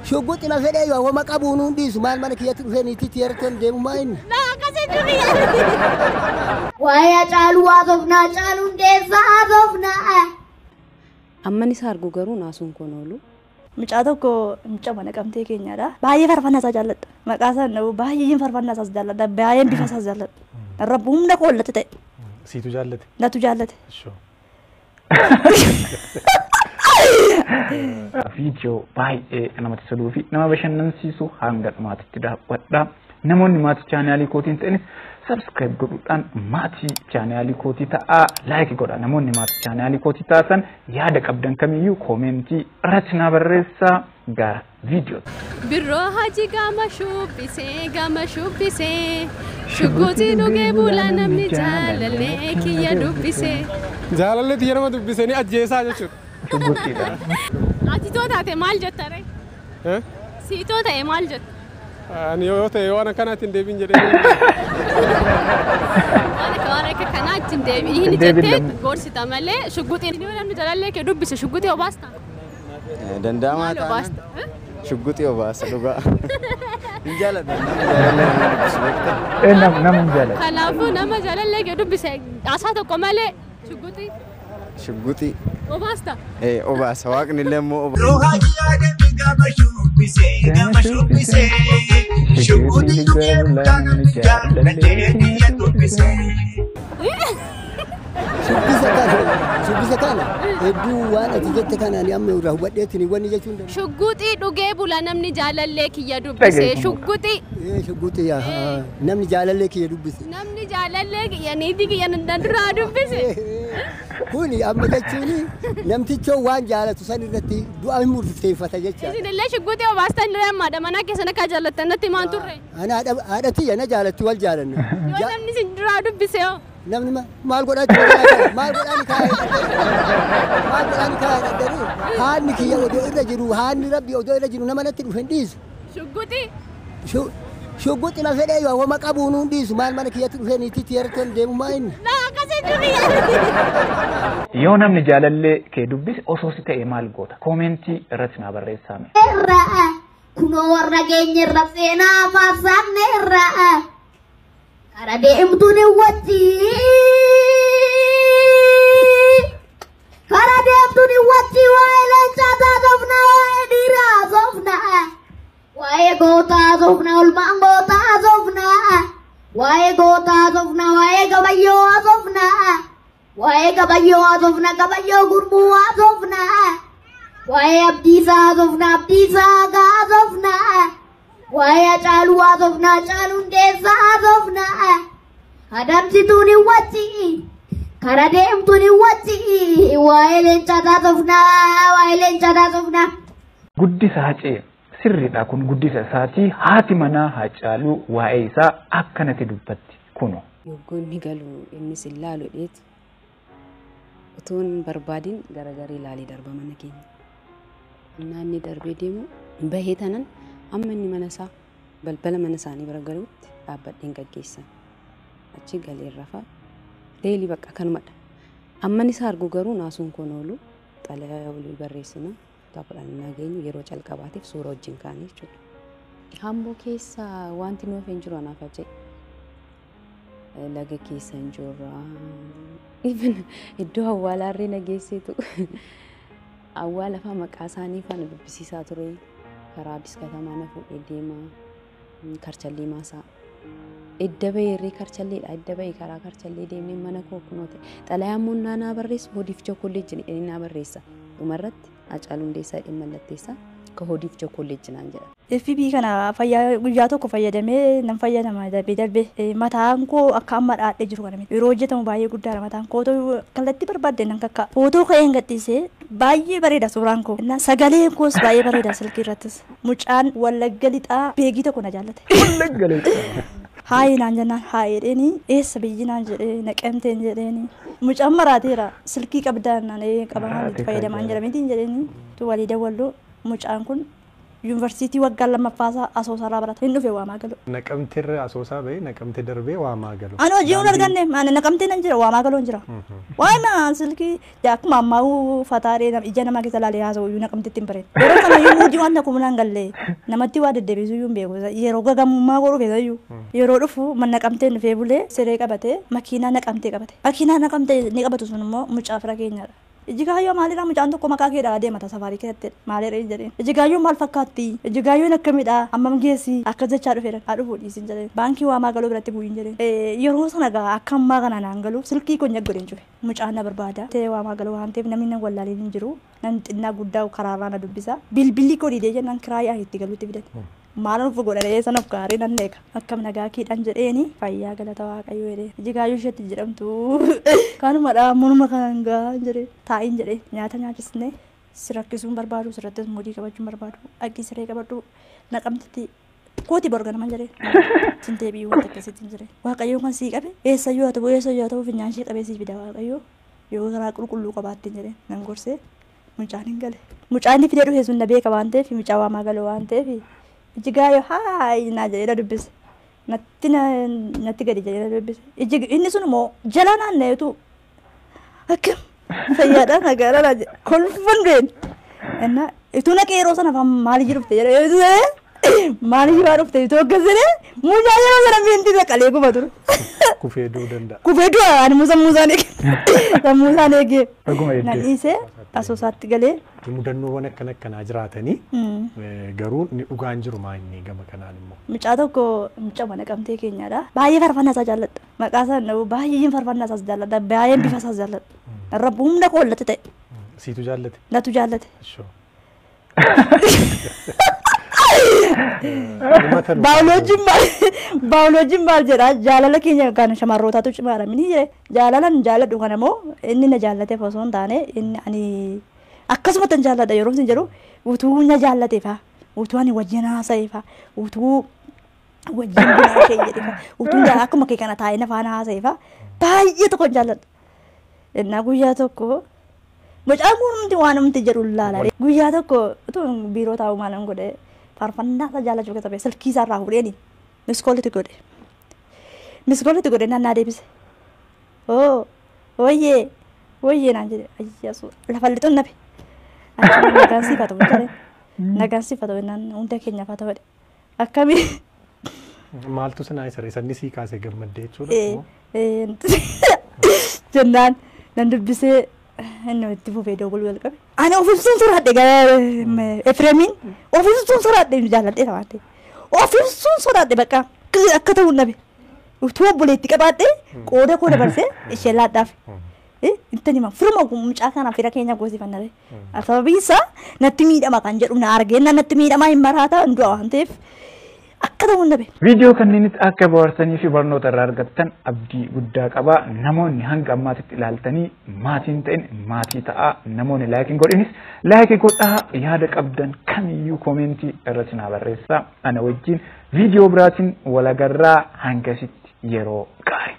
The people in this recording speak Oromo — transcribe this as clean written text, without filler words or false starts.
شو قلت ما في أيوة وما قابونون ديس ما الملك يتفني تيرتون ديم ماين لا قصد ويا جالوا عظفنا جالوا ديس عظفنا أماني سارقو قرو ناسون كونولو مچاتوكو مچمانه قمتي كينيادا باي فرفنا سجالت مقاسن نو باي فرفنا سجالت باي بيفا سجالت ربهم نقولت تي سيتو جالت لا تجالت شو فيديو باي انا متسلو في نما بشنن سيسو هانغت مات تدا ودا نمون مات channel كوتين تنس subscribe godhan mati channel koti ta like godha namonni mati channel koti ta san yaada qabdan kamiyu comment ratna barresa ga video birro haji gama shubise shugoti nuge bulana mi jalalle kiya dubbise jalalle tiyana ma dubbise ni ajjeesa jechu shugoti da ati to taate mal jettare si to tae mal jett ani yo te wana kanatin debin jede أنا كأنك تندمي هني جتت قرصي تملي شقوتي نقول أنا جلالي كدوب بس شقوتي وباستا دندامة شقوتي وباستا لقى نجالة نم جالة خلافو نم جلالي كدوب بس عصاته كمالي شقوتي وباستا إيه وباستا واقني لمو روحي أنا بيجا شوبيسي شقوتي نجيب لنا نجالة ليه دوبيسي شو كان يدو وانا تجت كان أنا أمي وراح بديتني واني جتون شقوتي نجيب ولا نمني جلالي كي دوبيسي شقوتي شقوتي يا نمني جلالي كي دوبيسي نمني جلالي يا نيدي كي ندرا دوبيسي كوني أما جتوني نمتي شو وان جالة تساني رتي دو أمي مرتين فتاجتش إذن الله شقوتي وباستا نرى ما دام أنا كيسنا كجالة نتي ما توري أنا تي أنا جالة توال جالنا نمني سندرا دوبيسي نمني ما أقول أنا ما أقول أنا كاي ما أقول أنا كاي أدري هاني كي يودو إرجعوا هاني ربي يودو إرجعوا نما نتي فنديس شقوتي شو قلت ما في أيوة وما قابونون ديس ما الملك يتفني تيرتون ديم ماين لا قصد yoo namni jaalallee kee dubbise osoo si ta'e maal goota koomentii irratti na barreessaa kunoo warra keenya irra seenaa faarsaanne irra kara deemtuun wajji waa'ee leencaataa sofna waa'ee dhiiraa sofna waa'ee gootaa sofna olmaan gootaa sofna waa'ee gootaa sofna waa'ee gabayyoo sofna waa'ee gabayyoo sofna gabayyoo gurmuu sofna waa'ee abdiisaa sofna abdiisaa gaa sofna waa'ee caaluu sofna caaluun deessaa sofna adamsituun wajji kara deemtuun wajji waa'ee leencaataa sofna guddisa hacee sirriidha kun guddisa isaatii haati manaa Haacaaluu waa'ee isaa akkanatti dubbatti kuno yoggoonni galu innis ilaalu dheetu utuun barbaadin garagarii ilaalii darba mana keenya naanni darbee deemu bahee tanan amma inni mana isaa balbala mana isaanii bira galuutti dhaabbadheen gaggeessan achi galee rafaa leelii bakka kanumadha amma inni isaa argu garuu naasuun kun oolu xalayaa walii barreessina taaphaadhaan nageenyu yeroo calqabaatiif suura wajjin kaanii jechuudha. Hamboo keessa wanti nuuf hin jiru anaaf ajee laga keessa hin jirra iddoo awwaalaa irree nageessitu awwaala lafa maqaa isaanii faana dubbisiisaa ture karaa Addis Katamaa na fuudhee deemaa karchallee maasaa edda bayirree karchalleedha edda bayi karaa karchallee deemnee mana koo kunoota xalayaan munnaa naa barreessu hodiif chokkoolleejji jedhanii naa barreessa dhumarratti Haacaaluun deessaa dhimma mallatteessa ka hodiif chokkoolleejji naan jedha. FB kana guyyaa tokko fayyadamee nan fayyadama darbee mataan koo akka amma dhaadhee jiru kana yeroo hojjetamu baay'ee guddaadha mataan koo kallattii barbaadde nan kakka footoo ka'een gadhiisee baay'ee bareeda suuraan koo sagaleen koos baay'ee bareeda silkii irrattis mucaan Wallagga lixaa beegii tokko na jaallate. Wallagga lixaa. Haayi naan jennaan haayedheeni eessa biyyi naan jedhee naqamteen jedheeni mucaan maraateera silkii qabdaan naan qabamaan itti fayyadamaan jedhameetiin jedheeni tu walii dawwalloo mucaan kun yuunivarsiitii waggaa lammaffaasaa asoosaarraa barata hin dhufe waamaa galu. Naqamteerra asoosaa bahee naqamte darbee waamaa galu. Ani hojii hin arganne maani naqamtee nan jira waamaa galuun jira. Waama silkii akkuma ammaa fataaree ija namaa keessa laalee haasa'u iyyuu naqamteetti hin bareedu. Yeroo kana iyyuu hojii waan takkuun hin galle namatti waa deddeebisu iyyuu hin beeku. Yeroo gagamummaa godhu feesa iyyuu yeroo dhufu man naqamtee dhufee bulee siree qabatee makiinaa naqamtee qabate. Makiinaa naqamtee ni qabatu sun immoo mucaa fira keenyadha. Ijigaayyoo maalidha mucaan tokko maqaa keedhaa adeemata safaarii keessatti maalidha jedheen ijigaayyoo maal fakkaatti ijigaayyoo akkamidha ammam geessi akka jechaa dhufeedha haa dhufuu dhiisin jedheen baankii waamaa galuu biratti bu'iin jedheen yeroo sana gaa akka ammaa kana naan galu silkii konya godheen cufe mucaan na barbaada ta'ee waamaa galuu waan ta'eef namni na wallaaleen hin jiru nan xinnaa guddaa karaarraa na dubbisa bilbilli koo didee jennaan kiraayaa itti galuutti fidan maalan ufu godhadhee sana of gaarii nan leeka akkam nagaa kiidhan jedheeni fayyaa galata waaqayyoo jedhee ijigaayyoo isheetti jedhamtu kanumadha munuma kan gaa jedhee taa'iin jedhee nyaata nyaachisne si rakkisuun barbaadu sirrattis mudii qabachuun barbaadu aqqii siree qabadhu naqamtetti kooti borganaman jedhee sintee biyyuu wanta akkasitti jedhee waaqayyoo kan sii qabe eessayyoo haa ta'u finyaan ishee qabee sii fida waaqayyoo yoo garaa qulqulluu qabaattiin jedhee nan gorsee mucaan hin gale mucaan inni fidee dhufe sun na beeka waan ta'eef mucaa waamaa gale waan ta'eef ijigaayyoo haay naa jedhee dubbise natti gadi jedhee dubbise inni sun immoo jala naanneetu akkam fayyaadha nagaadha kolfan ga'een enna ituu naqee yeroo sana maali jirufte jedhee maali jiraa dhufte ituu akkasine mucaa yeroo sana miinti saqalee guba ture kufeeduu danda'a. Kufeeduu ani muusaan eegee nan dhiisee asoosaatti galee. Mudannoowwan akkanaa jiraatanii garuu ni dhugaan jiru maa inni gama kanaan immoo. Mucaa tokko mucaa mana qabxee keenyadha. Baay'ee farfannaa isaa jaalladha. Maqaa isaa baay'een farfannaa isaas jaalladha. Baay'een bifa isaas jaalladha. Rabbi humna koo hollate ta'e. Siitu jaallate. Natu jaallate. Baay'oloojiin maal jedha jaalala keenya kan shamarrootaatu cimaadha mini jaalalan jaalladhu kana immoo inni na jaallateef osoo hin taane inni ani akkasumatti hin jaalladha yeroo isin jedhu utuu na jaallateefa utuu ani wajjin haasa'eefa utuu wajjin buna ishee jedheefa utuu akkuma kee kana taa'ee nafaan haasa'eefa baay'ee tokko hin jaalladha. Innaa guyyaa tokko mucaan kun waan namti jedhu laala guyyaa tokko utuu biiroo taa'u maalan godhe farfannaa isaa jaallachuu keessa ba'e silkii isaa irraa fuudheeni miskoolitti godhe nannaa deebise wayyee naan jedhe ayyasu lafa lixuun nabe nagaan siif haa ta'u jedhe nagaan siif haa ta'u jennaan hunda keenyaaf haa ta'u jedhe akkamii. Maaltu sinaa isa sanni sii kaasee gammaddee jechuudha. Jennaan nan dubbisee inni itti fufee doogol wal qabe. Ani ofiisuun sodaadhe Efreemiin ofiisuun sodaadhe jaalladhe waan ta'eef ofiisuun sodaadhe bakka akka ta'u nabe utuu obboleetti qabaadhe qooda koo dabarsee ishee laadhaaf. Intani ma firma mucaa kana fira keenya goosifannare. Sababii isaa natti miidhama kan jedhu na argee natti miidhama hin maraata hunduu waan ta'eef. Viidiyoo kanneenis akka bohaarsanii fi barnoota irraa argattan abdii guddaa qaba. Namoonni hanga ammaatitti ilaaltanii maatiin ta'in maatii ta'aa. Namoonni laayikiin godhinis laayikii godhaa. Yaada qabdan kamiyyuu koomentii irratti naa barreessaa. Ana wajjin viidiyoo biraatiin walagarraa hangasitti yeroo gaarii.